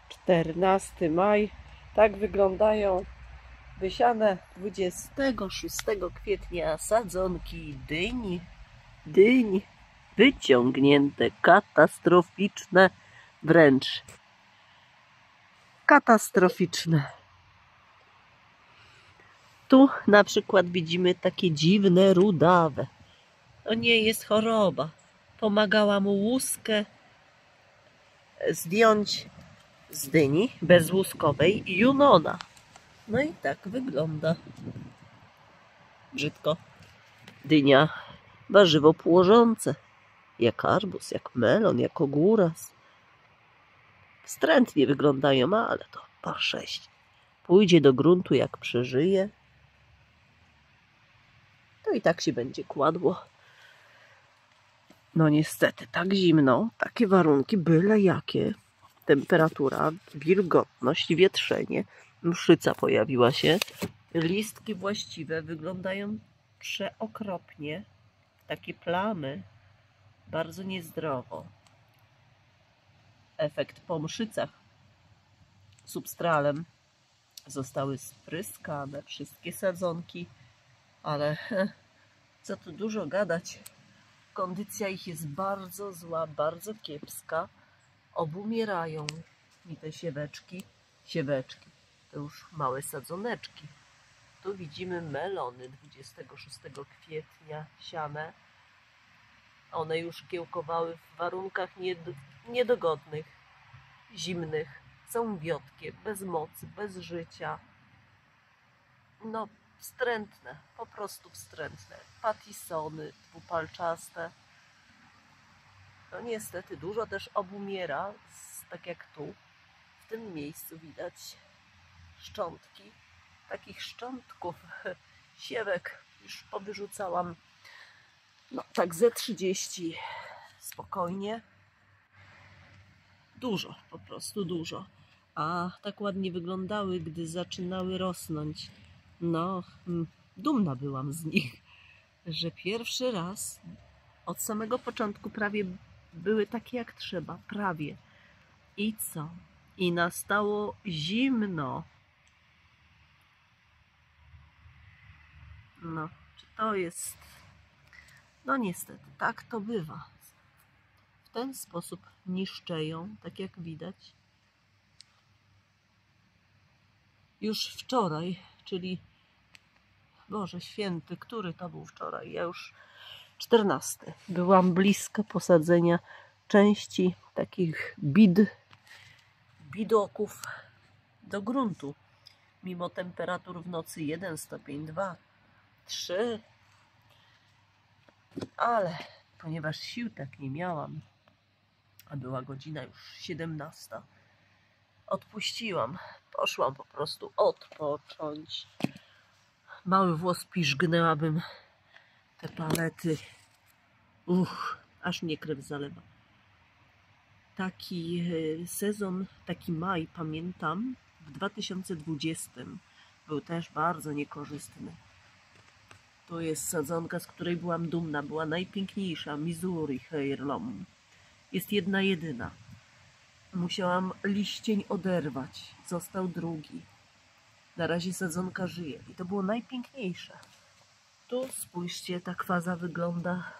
14 maj. Tak wyglądają wysiane 26 kwietnia sadzonki dyń wyciągnięte, katastroficzne wręcz. Katastroficzne. Tu na przykład widzimy takie dziwne rudawe. To nie jest choroba. Pomagała mu łuskę zdjąć z dyni bezłuskowej Junona. No i tak wygląda. Brzydko. Dynia, warzywo płożące. Jak arbuz, jak melon, jak ogóras. Wstrętnie wyglądają, ale to par 6. Pójdzie do gruntu, jak przeżyje. To i tak się będzie kładło. No niestety, tak zimno, takie warunki, byle jakie. Temperatura, wilgotność, wietrzenie. Mszyca pojawiła się. Listki właściwe wyglądają przeokropnie. Takie plamy. Bardzo niezdrowo. Efekt po mszycach. Substralem zostały spryskane wszystkie sadzonki. Ale co tu dużo gadać. Kondycja ich jest bardzo zła, bardzo kiepska. Obumierają mi te sieweczki. To już małe sadzoneczki. Tu widzimy melony 26 kwietnia siane. One już kiełkowały w warunkach niedogodnych, zimnych. Są wiotkie, bez mocy, bez życia. No, wstrętne, po prostu wstrętne. Patisony dwupalczaste. No niestety dużo też obumiera, tak jak tu. W tym miejscu widać szczątki. Takich szczątków siewek już powyrzucałam. No tak ze 30 spokojnie. Dużo, po prostu dużo. A tak ładnie wyglądały, gdy zaczynały rosnąć. No, dumna byłam z nich, że pierwszy raz od samego początku prawie były takie jak trzeba, prawie. I co? I nastało zimno. No, czy to jest... No niestety, tak to bywa. W ten sposób niszczeją, tak jak widać. Już wczoraj, czyli Boże Święty, który to był wczoraj? Ja już 14. Byłam blisko posadzenia części takich bidoków do gruntu. Mimo temperatur w nocy 1 stopień, 2, 3. Ale ponieważ sił tak nie miałam, a była godzina już 17, odpuściłam. Poszłam po prostu odpocząć. Mały włos piżgnęłabym te palety. Aż mnie krew zalewa. Taki sezon, taki maj, pamiętam, w 2020 był też bardzo niekorzystny. To jest sadzonka, z której byłam dumna. Była najpiękniejsza. Missouri Heirloom. Jest jedna jedyna. Musiałam liścień oderwać. Został drugi. Na razie sadzonka żyje. I to było najpiękniejsze. Tu spójrzcie, ta kwaza wygląda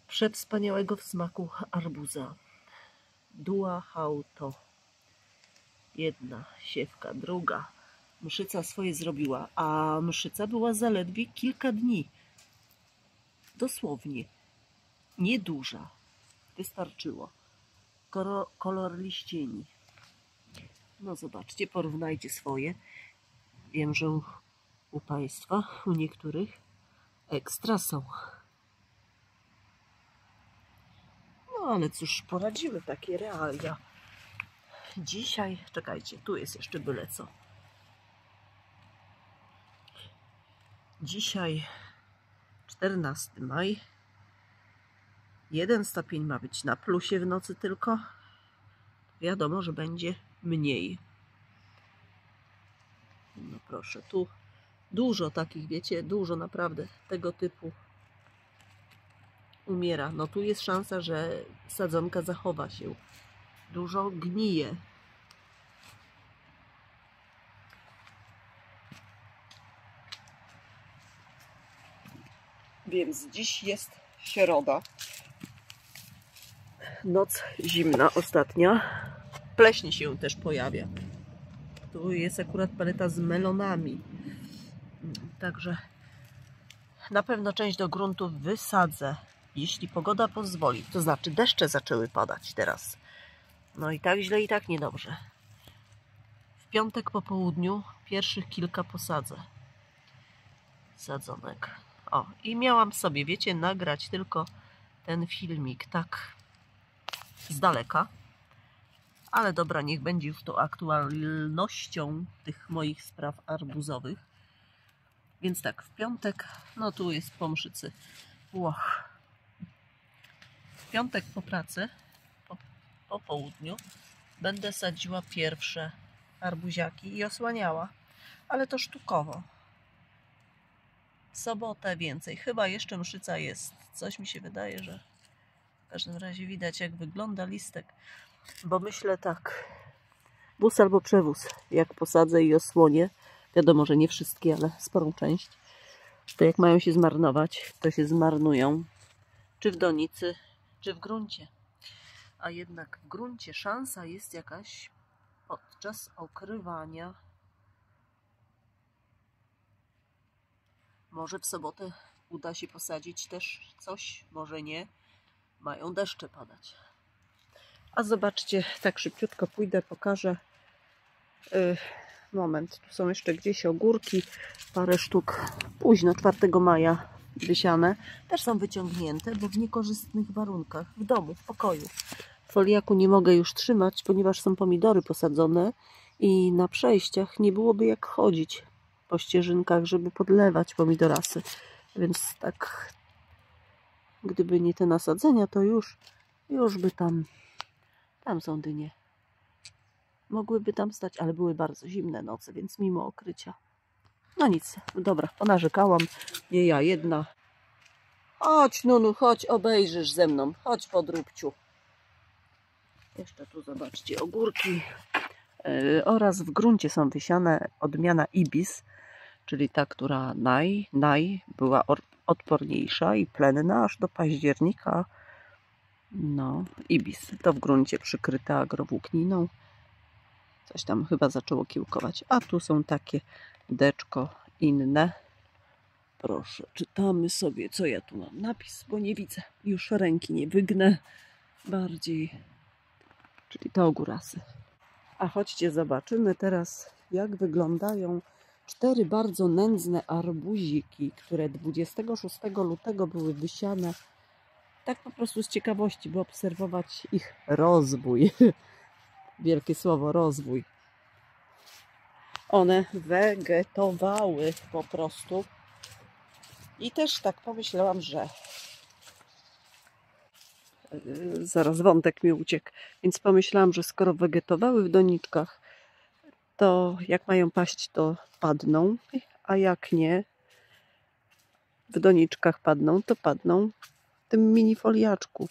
przewspaniałego w smaku arbuza. Dua hauto. Jedna siewka, druga. Mszyca swoje zrobiła, a mszyca była zaledwie kilka dni. Dosłownie. Nieduża. Wystarczyło. Kolor liścieni. No zobaczcie, porównajcie swoje. Wiem, że u Państwa, u niektórych ekstra są. No ale cóż, poradzimy, takie realia. Dzisiaj, czekajcie, tu jest jeszcze byle co. Dzisiaj 14 maj. 1 stopień ma być na plusie w nocy tylko. Wiadomo, że będzie mniej. No proszę, tu dużo takich, wiecie, dużo naprawdę tego typu umiera. No tu jest szansa, że sadzonka zachowa się dużo gnije. Więc dziś jest środa. Noc zimna ostatnia. Pleśń się też pojawia. Tu jest akurat paleta z melonami. Także na pewno część do gruntu wysadzę, jeśli pogoda pozwoli. To znaczy deszcze zaczęły padać teraz. No i tak źle, i tak niedobrze. W piątek po południu pierwszych kilka posadzę sadzonek. O, i miałam sobie, wiecie, nagrać tylko ten filmik tak z daleka. Ale dobra, niech będzie już to aktualnością tych moich spraw arbuzowych. Więc tak, w piątek, no tu jest po mszycy. W piątek po pracy, po południu, będę sadziła pierwsze arbuziaki i osłaniała. Ale to sztukowo. W sobotę więcej. Chyba jeszcze mszyca jest. Coś mi się wydaje, że w każdym razie widać, jak wygląda listek. Bo myślę tak, wóz albo przewóz, jak posadzę i osłonię, wiadomo, że nie wszystkie, ale sporą część, to jak mają się zmarnować, to się zmarnują, czy w donicy, czy w gruncie. A jednak w gruncie szansa jest jakaś podczas okrywania. Może w sobotę uda się posadzić też coś, może nie, mają deszcze padać. A zobaczcie, tak szybciutko pójdę, pokażę. Moment, tu są jeszcze gdzieś ogórki, parę sztuk późno, 4 maja wysiane. Też są wyciągnięte, bo w niekorzystnych warunkach, w domu, w pokoju. W foliaku nie mogę już trzymać, ponieważ są pomidory posadzone i na przejściach nie byłoby jak chodzić po ścieżynkach, żeby podlewać pomidorasy. Więc tak, gdyby nie te nasadzenia, to już by tam są dynie. Mogłyby tam stać, ale były bardzo zimne noce, więc mimo okrycia. No nic, dobra, ponarzekałam. Nie ja jedna. Chodź, Nunu, chodź, obejrzysz ze mną. Chodź, podróbciu. Jeszcze tu zobaczcie, ogórki. Oraz w gruncie są wysiane odmiana Ibis, czyli ta, która była odporniejsza i plenna aż do października. No, Ibis. To w gruncie przykryte agrowłókniną. Coś tam chyba zaczęło kiełkować. A tu są takie deczko inne. Proszę, czytamy sobie, co ja tu mam. Napis, bo nie widzę. Już ręki nie wygnę bardziej. Czyli to ogórasy. A chodźcie, zobaczymy teraz, jak wyglądają 4 bardzo nędzne arbuziki, które 26 lutego były wysiane. Tak po prostu z ciekawości, by obserwować ich rozwój. Wielkie słowo, rozwój. One wegetowały po prostu. I też tak pomyślałam, że zaraz wątek mi uciekł. Więc pomyślałam, że skoro wegetowały w doniczkach, to jak mają paść, to padną. A jak nie w doniczkach padną, to padną w tym mini foliaczku.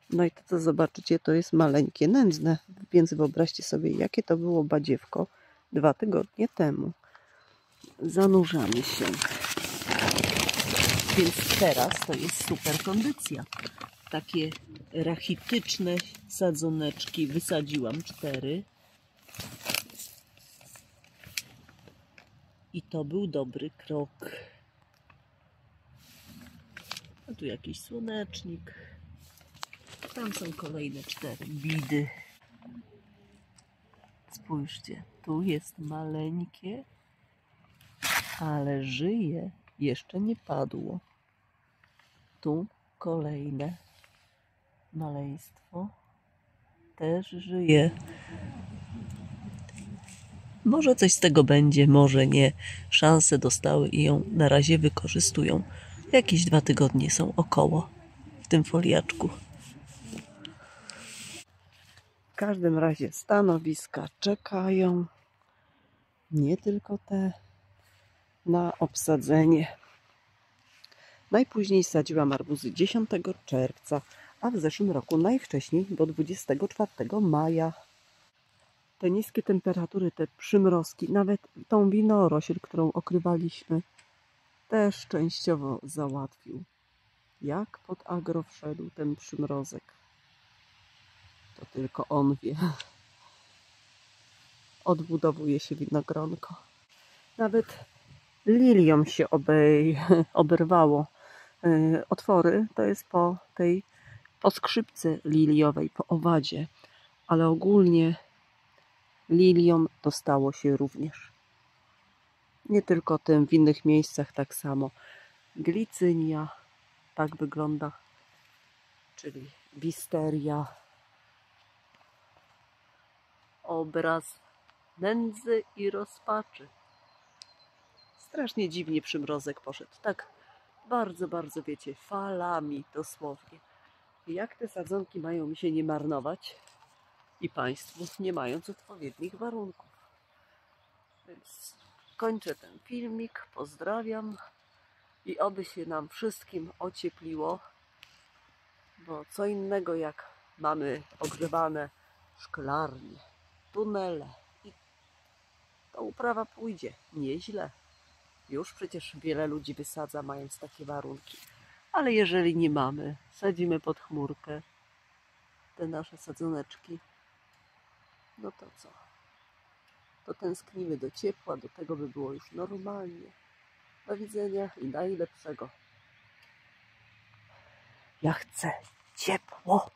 No i to, co zobaczycie, to jest maleńkie, nędzne. Więc wyobraźcie sobie, jakie to było badziewko 2 tygodnie temu. Zanurzamy się. Więc teraz to jest super kondycja. Takie rachityczne sadzoneczki. Wysadziłam 4. I to był dobry krok. A tu jakiś słonecznik. Tam są kolejne 4 bidy. Spójrzcie, tu jest maleńkie, ale żyje. Jeszcze nie padło. Tu kolejne maleństwo. Też żyje. Może coś z tego będzie, może nie. Szanse dostały i ją na razie wykorzystują. Jakieś 2 tygodnie są około w tym foliaczku. W każdym razie stanowiska czekają, nie tylko te, na obsadzenie. Najpóźniej sadziłam arbuzy 10 czerwca, a w zeszłym roku najwcześniej do 24 maja. Te niskie temperatury, te przymrozki, nawet tą winorośl, którą okrywaliśmy, też częściowo załatwił. Jak pod agro wszedł ten przymrozek, to tylko on wie. Odbudowuje się winogronko. Nawet liliom się oberwało otwory. To jest po skrzypce liliowej, po owadzie. Ale ogólnie liliom dostało się również. Nie tylko tym, w innych miejscach tak samo. Glicynia tak wygląda, czyli wisteria. Obraz nędzy i rozpaczy. Strasznie dziwnie przymrozek poszedł. Tak bardzo, bardzo, wiecie, falami dosłownie. Jak te sadzonki mają mi się nie marnować i Państwu, nie mając odpowiednich warunków. Więc kończę ten filmik, pozdrawiam i oby się nam wszystkim ociepliło, bo co innego jak mamy ogrzewane szklarnie, tunele i ta uprawa pójdzie nieźle. Już przecież wiele ludzi wysadza, mając takie warunki. Ale jeżeli nie mamy, sadzimy pod chmurkę te nasze sadzoneczki, no to co? To tęsknimy do ciepła, do tego by było już normalnie. Do widzenia i najlepszego. Ja chcę ciepło.